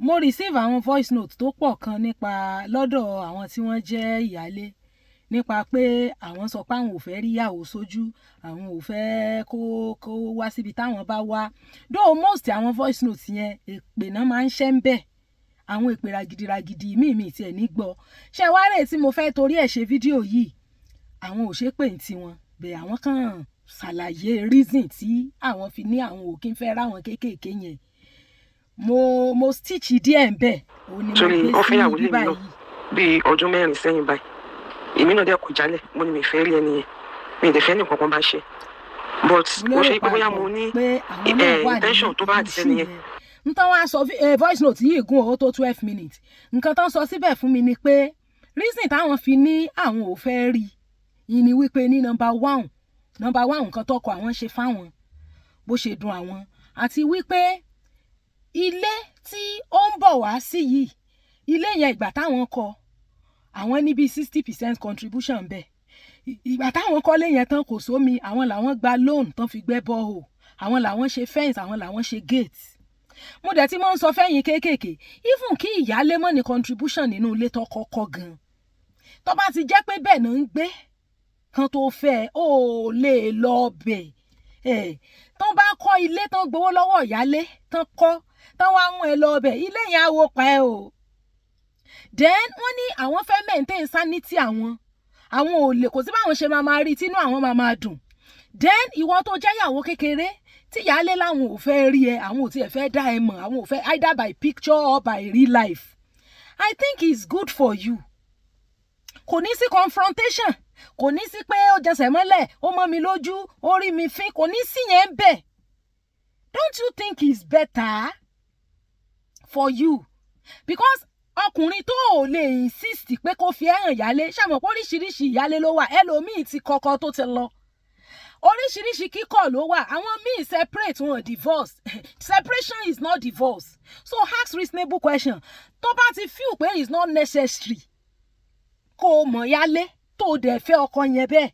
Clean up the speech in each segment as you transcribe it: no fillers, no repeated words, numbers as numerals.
mo receive àwọn voice note tó pọ̀ kan nípa lọ́dọ̀ àwọn tí wọ́n jẹ́ ìyálé nípa pé àwọn sọ pé àwọn ò fẹ́ rí ìyàwó sójú, àwọn ò fẹ́ kó wá síbi táwọn bá wá. Though most àwọn voice note yẹn èpè náà máa ń ṣẹ́ ń bẹ̀, àwọn èpè ragidi míì tiẹ̀ ní gbọ́. Ṣé wá rè tí mo fẹ́ torí ẹ̀ ṣe fídíò yìí, àwọn ò ṣe pé ní tiwọn bẹ́ẹ̀ àwọn kan ṣàlàyé reason tí àwọn fi ní àwọn ò kí ń fẹ́ ráwọn kéékèèké yẹn. mo stitch díẹ̀ ń bẹ̀ òun ni mo gbé sí ibi báyìí. Bí ọdún 4 sẹ́yìn báyìí èmi náà dẹ̀ kò jálẹ̀ mo ní mi fẹ́ rí ẹni yẹn mi ì dẹ̀ fẹ́ ní kankan bá ṣe but mo ṣe pé bóyá mo ní intention tó bá ti sẹ́ni yẹn. n tán wá sọ voice note yìí gùn ó tó 12 minutes nǹkan tán sọ síbẹ̀ fún mi ni pé reason táwọn fi ní àwọn ò fẹ́ rí yìí ni wípé ní number one nǹkan tọkọ àwọn ṣe fáwọn bó ṣe dùn àwọn àti wípé ilé tí ó ń bọ̀ wá sí yìí ilé yẹn ìgbà táwọn kọ́ àwọn ní bí 60% contribution bẹ́ẹ̀ ìgbà táwọn kọ́lé yẹn tán kò sómi àwọn làwọn gba loan tán fi gbẹ́ borehole àwọn làwọn ṣe fence àwọn làwọn ṣe gate. Mo dẹ̀ tí mo ń sọ fẹ́yìn kéékèèké even kí ìyálé mọ́ ní contribution nínú ilé tó kọ́kọ́ gan tó bá ti jẹ́ pé bẹ́ẹ̀ náà ń gbé kan tó fẹ́ ó lè lọ bẹ̀ tán bá kọ́ ilé tán gbowó lọ́wọ́ ìyálé tán kọ́ tán wá mú ẹ lọ bẹ̀ ilé yẹn á wó pa ẹ o. Then wọ́n ní àwọn fẹ́ maintain sanity àwọn ò lè kò sí báwọn ṣe máa rí tínú àwọn máa dùn. Then ìwọ tó jẹ́ ìyàwó kékeré tí ìyálé láwọn ò fẹ́ rí ẹ àwọn ò tiẹ̀ fẹ́ dá ẹ mọ̀ àwọn ò fẹ́ either by picture or by real life. I think it's good for you. Kò ní sí confrontation kò ní sí pé ó jẹsẹ̀ mọ́lẹ̀ ó mọ́ mi lójú ó rí mi fín kò ní sí yẹn bẹ́ẹ̀. Don't you think it's better for you? Because ọkùnrin tó ò lè insist pé kó fi ẹ̀hàn ìyálé ṣàmọ̀ pé oríṣiríṣi ìyálé ló wà ẹlòmíì ti kọ́kọ́ tó ti lọ oríṣiríṣi kíkọ̀ ló wà àwọn míì separate wọn divorce separation is not divorce so ask reasonable question tó bá ti feel pé it's not necessary kó o mọ̀ yálé tó o dẹ̀ fẹ́ ọkọ yẹn bẹ́ẹ̀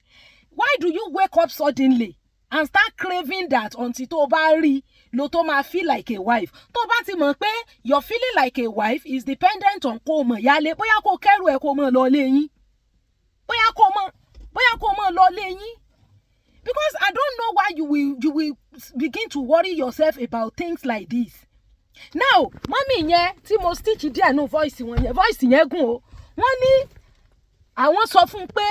why do you wake up suddenly and start craving that until tó o bá rí lo tó máa feel like a wife tó bá ti mọ̀ pé your feeling like a wife is dependent on kó o mọ̀ yálé bóyá kó o kẹ́rù ẹ̀ kó o mọ̀ lọ lé yín bóyá kó o mọ̀ lọ lé yín because I don't know why you will begin to worry yourself about things like this. Now mọ́mì yẹn tí mo stitch díẹ̀ nù voice yẹn gùn o wọ́n ní àwọn sọ fún un pé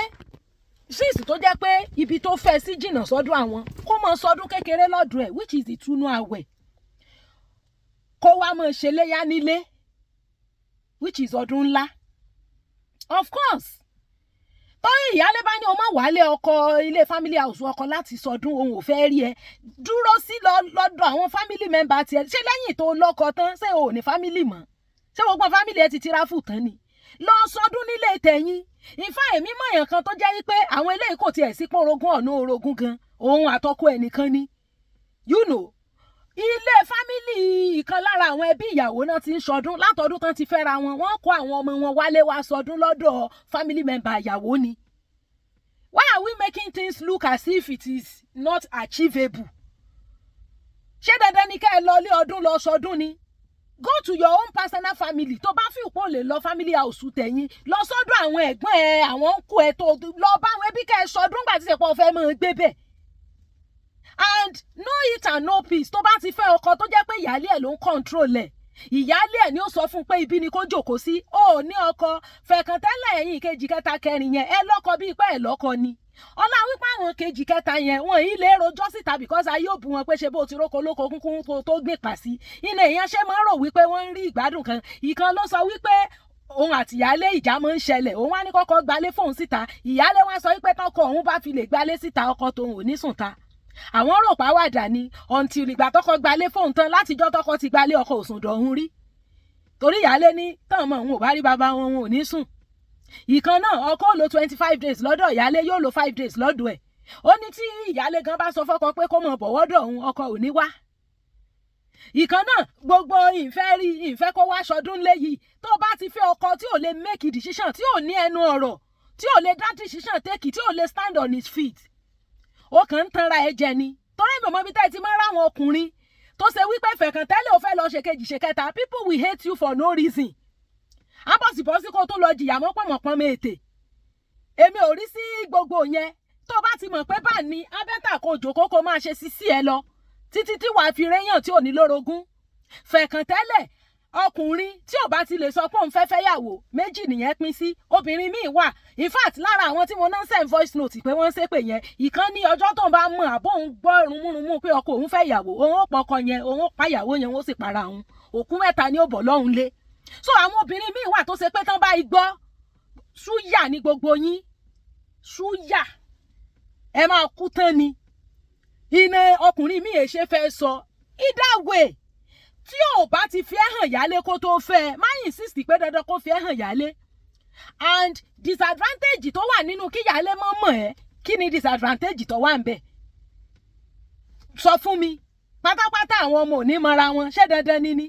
sísì tó jẹ́ pé ibi tó fẹ́ sí jìnnà sọ́dún àwọn kó mọ sọdún kékeré lọ́dún ẹ̀ which is ìtúnú àwẹ̀ kó wá mọ ṣe léyà nílé which is ọdún ńlá of course tọ́yìn ìyálé bá ní o má wálé ọkọ ilé family house ọkọ láti sọdún òun ò fẹ́ rí ẹ dúró sí lọ́dọ̀ àwọn family member tiẹ̀ ṣé lẹ́yìn tó lọ́kọ tán ṣé o ò ní family mọ́ ṣé gbogbo family ẹ ti tirafu tán ni lọ sọdún nílé tẹ̀yìn ìfá èmi mọ̀yàn kan tó jẹ́ wípé àwọn eléyìí kò tiẹ̀ sí pé orogún ọ̀nà orogún gan òun àtọkọ ẹnìkan ni you know ilé fámìlì ìkan lára àwọn ẹbí ìyàwó náà ti ń sọdún látọdún tán ti fẹ́ra wọn wọ́n kó àwọn ọmọ wọn wálé wá sọdún lọ́dọ̀ family member ìyàwó ni why are we making things look as if it is not achievable ṣé dandan ni ká ẹ lọ ilé ọdún lọ sọdún ni go to your own personal family tó bá fi òpó lè lọ family house tẹ̀yìn lọ sọ́dọ̀ àwọn ẹ̀gbọ́n ẹ àwọn ń kó ẹ tó lọ bá àwọn ẹbí kẹ́ ẹ sọdún gbà tí ṣèpọ̀ fẹ́ mọ́ gbé bẹ́ẹ̀ and no eat and no peace tó bá ti fẹ́ ọkọ tó jẹ́ pé ìyálé ẹ̀ ló ń control ẹ̀ ìyálé ẹ̀ ni ó sọ fún pé ibi ni kó jókòó sí ó ní ọkọ fẹ̀kàn tẹ́lẹ̀ ẹ̀yìn kejì kẹta kẹrin yẹn ẹ lọ́kọ bíi pé ẹ̀ lọ́kọ ni ọlá wípé àwọn kejì kẹta yẹn wọn yìí lè rojọ́ síta because ayé òbí wọn pé ṣe bó ti róko lóko kúnkún tó gbé pàṣí iná èèyàn ṣe máa ń rò wípé wọ́n ń rí ìgbádùn kan ìkan ló sọ wípé òun àti ìyálé ìjà máa ń ṣẹlẹ̀ òun wá ní kọ́kọ́ gbalé fóun síta ìyálé wá sọ wípé tọkọ òun bá fi lè gbalé síta ọkọ tóun ò ní sùn ta àwọn rò pàwàdà ni until ìgbà tọkọ gbalé fóun tán látijọ́ tọkọ ti gbalé ọkọ òsùn dọ̀hún rí torí ìyálé ní tán mọ̀ òun ò bá rí bàbá wọn ò ní sùn ìkan náà ọkọ lò 25 days lọ́dọ̀ ìyálé yóò lò 5 days lọ́dọ̀ ẹ̀ ó ní tí ìyálé gan bá sọ fọ́kọ pé kó mọ̀ bọ̀wọ́dọ̀ òun ọkọ ò ní wá ìkan náà gbogbo ìfẹ́ kó wá sọdún léyìí tó bá ti fẹ́ ọkọ tí ò lè make decision tí ò ní ẹnu ọ̀rọ̀ tí ò lè dá decision take tí ò lè stand on his feet ó kàn ń tanra ẹ jẹ ni torí mi ò mọ bí táyì ti máa ráwọn ọkùnrin tó ṣe wípé fẹ̀kàntẹ́lẹ̀ ò fẹ́ lọ ṣe kejì ṣe kẹta, people will hate you for no reason. Àbọ̀sibọ́sí kó tó lọ jìyà mọ́ pọ̀mọ̀pọ̀ mètè. Èmi ò rí sí gbogbo yẹn. Tó bá ti mọ̀ pé bá ní abẹ́tà kó jókòó kó máa ṣe sí ẹ lọ títí tí wàá fi réyàn tí ò ní lórogún. Fẹ̀kàntẹ́lẹ̀ ọkùnrin tí ò bá ti lè sọ pé òun fẹ́ fẹ́yàwó méjì nìyẹn pín sí. Obìnrin míì wà, in fact lára àwọn tí mo náà send voice note pé wọ́n ṣépè yẹn, ìkan ní ọjọ́ tó ń bá mọ̀ àbó òun gbọ́ rumúrumú pé ọkọ òun fẹ́ ìyàwó, òun ó pọkọ yẹn, òun ó pa ìyàwó yẹn, ó sì para òun. Òkú mẹ́ta ni ó bọ̀ lọ́hùn lé. So àwọn obìnrin míì wà tó ṣe pé tán bá igbọ́ súyà ní gbogbo yín, súyà ẹ máa kú tán ni. Iná ọkùnrin míì èṣe fẹ́ sọ either way tí ò bá ti fi hàn yálé kó tó fẹ́ má insist pé dandan kó fi hàn yálé. And disadvantage tó wà nínú kí yálé mọ̀ ẹ́, kí ni disadvantage tó wà ń bẹ̀? Sọ fún mi. Pátápátá àwọn ọmọ ò ní mọra wọn, ṣé dandan ni?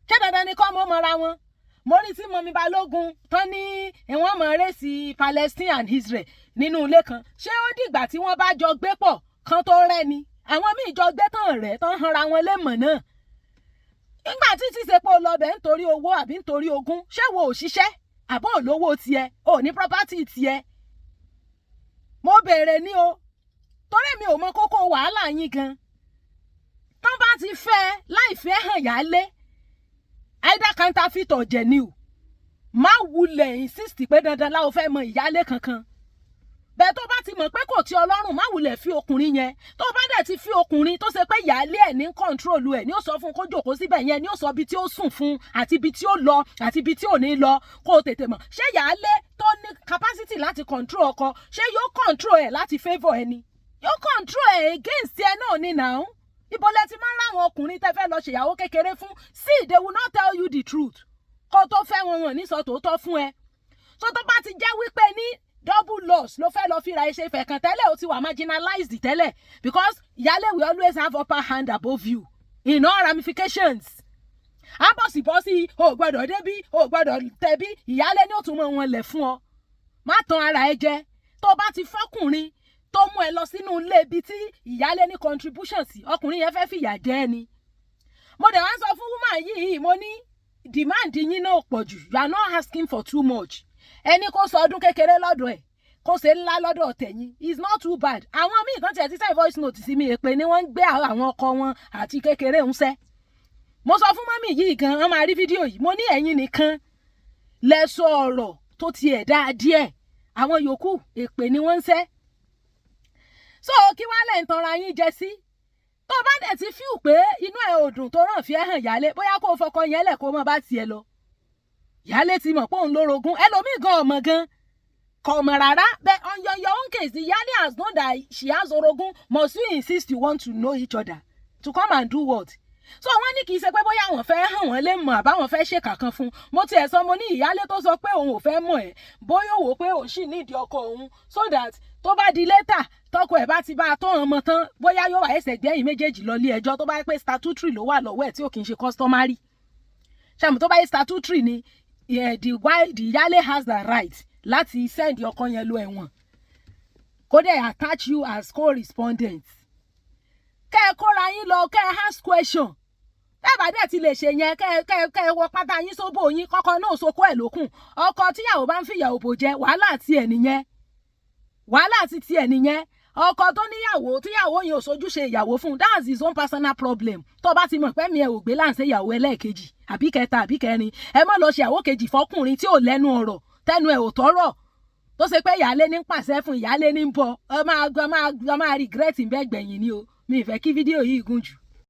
Ṣé dandan ni kọ́ mọ́ mọra wọn? Mo rí tí Mọ́mí Balógun tán ní ẹ̀wọ̀n mọ̀ rẹ́sì Palestine and Israel nínú ilé kan. Ṣé ó dìgbà tí wọ́n bá jọ gbé pọ̀ kan tó rẹ́ ni? Àwọn míì jọ gbé tán rẹ̀ tán hanra wọn lémọ̀ náà. Nígbà tí ti ṣe pé o lọ bẹ̀ nítorí owó àbí nítorí ogún, ṣé wo ò ṣiṣẹ́ àbọ̀ olówó tiẹ̀, ò ní property tiẹ̀? Mo béèrè ní o, torí mi ò mọ kókó wàhálà yín gan. Tán bá ti fẹ́ láì fẹ́ hàn yálé, either counterfeit or genuine, má wulẹ̀ insist pé dandan láò fẹ́ mọ ìyálé kankan. Bẹ́ẹ̀ tó bá ti mọ̀ pé kò tí ọlọ́run, má wulẹ̀ fi ọkùnrin yẹn. Tó bá dẹ̀ ti fi ọkùnrin tó ṣe pé ìyálé ẹ̀ ní control ẹ̀ ní ó sọ fún kó jókòó síbẹ̀ yẹn, ní ó sọ ibi tí ó sùn fún àti ibi tí ó lọ àti ibi tí ò ní lọ, kó o tètè mọ̀. Ṣé ìyálé tó ní capacity láti control ọkọ, ṣé yóò control ẹ̀ láti favour ẹni? Yóò control ẹ̀ against ẹ náà ní now. Ibo lẹ ti máa ń ráwọn ọkùnrin tẹ́ fẹ́ lọ ṣèyàwó kékeré fún? See, they will not tell you the truth. Kó tó fẹ́ wọn ní sọ tòótọ́ fún ẹ. So tó bá ti jẹ́ wípé ní double loss ló fẹ́ lọ fira iṣẹ́ fẹ̀kàntẹ́lẹ̀, ó ti wà marginalized tẹ́lẹ̀, because ìyálé will always have upper hand above you in all ramifications. Àbọ̀sibọ́sí o gbọ́dọ̀ débí, o gbọ́dọ̀ tẹ̀bí, ìyálé ní ó tún mọ wọn lẹ̀ fún ọ. Má tan ara ẹ jẹ. Tó bá ti fọ́kùnrin tó mú ẹ lọ sínú ilé ibi tí ìyálé ní contribution sí, ọkùnrin yẹn fẹ́ fìyà jẹ ẹ ni. Mo dẹ̀ wá ń sọ fún woman yìí, mo ní demand yín náà pọ̀ jù, you are not asking for too much. Ẹni kó sọ ọdún kékeré lọ́dọ̀ ẹ̀, kó ṣe ńlá lọ́dọ̀ tẹ̀yìn, is not too bad. Àwọn míì kan tiẹ̀ ti send voice note sí mi èpè ni wọ́n ń gbé àwọn ọkọ wọn àti kékeré ń sẹ́. Mo sọ fún mọ́mì yìí gan, wọ́n máa rí fídíò yìí, mo ní ẹ̀yin nìkan lẹ sọ ọ̀rọ̀ tó ti ẹ̀ dáa díẹ̀, àwọn yòókù èpè ni wọ́n ń sẹ́. So kí wá lẹ̀ ń tanra yín jẹ sí? Tó bá dẹ̀ ti fíù pé inú ẹ̀ ò dùn tó ràn fi ẹ̀ hàn yálé, bóyá kó fọkọ yẹn lẹ̀ kó mọ bá tiẹ̀ lọ. Yálé ti mọ̀ pé òun lórogún, ẹlòmíì gan ọmọ gan kò mọ̀ rárá. But on your own case, the Yálé has known that she has orogún. Must you insist you want to know each other to come and do what? So wọ́n ní kì í ṣe pé bóyá àwọn fẹ́ hàn wọ́n lè mọ̀ àbáwọn fẹ́ ṣèkà kan fún. Mo tiẹ̀ sọ mo ní ìyálé tó sọ pé òun ò fẹ́ mọ̀ ẹ́, bóyá ó wò pé òun sì nídìí ọkọ òun, so that tó bá di later tọkọ ẹ̀ bá ti bá a tó ọmọ tán, bóyá yóò wá ẹsẹ̀ gbẹ̀yìn méjèèjì lọ ilé ẹjọ́ tó bá yẹ pé statutory ló wà lọ́wọ́ ẹ̀ tí ò kì í ṣe customary. Ṣàmù tó bá yẹ statutory ni, the Yálé has the right láti send ọkọ yẹn lọ ẹ̀wọ̀n, kó dẹ̀ attach you as correspondent. Kẹ́ ẹ kóra yín lọ, kẹ́ ẹ ask question. Tẹ́ bá dẹ̀ ti lè ṣe yẹn, kẹ́ ẹ wọ pátá yín sóbò yín, kọ́kọ́ náà sokó ẹ̀ lókùn. Ọkọ tíyàwó bá ń fìyàwó bò jẹ, wàhálà ti ẹ̀ nìyẹn. Wàhálà ti ẹ̀ nìyẹn. Ọkọ tó níyàwó tíyàwó yẹn ò sojúṣe ìyàwó fún, that's his own personal problem. Tó bá ti mọ̀ pé mi ẹ ò gbé láǹṣẹ́ ìyàwó ẹlẹ́ẹ̀kejì àbí kẹta àbí kẹrin, ẹ má lọ ṣe ìyàwó kejì fọkùnrin tí ò lẹ́nu ọ̀rọ̀, tẹnu ẹ̀ ò tọ́rọ̀, tó ṣe pé ìyálé ní pàṣẹ fún, ìyálé ní bọ̀, ọ máa regret ìbẹ́gbẹ̀yìn ni o. Mi ì fẹ́ kí fídíò yìí gùn jù.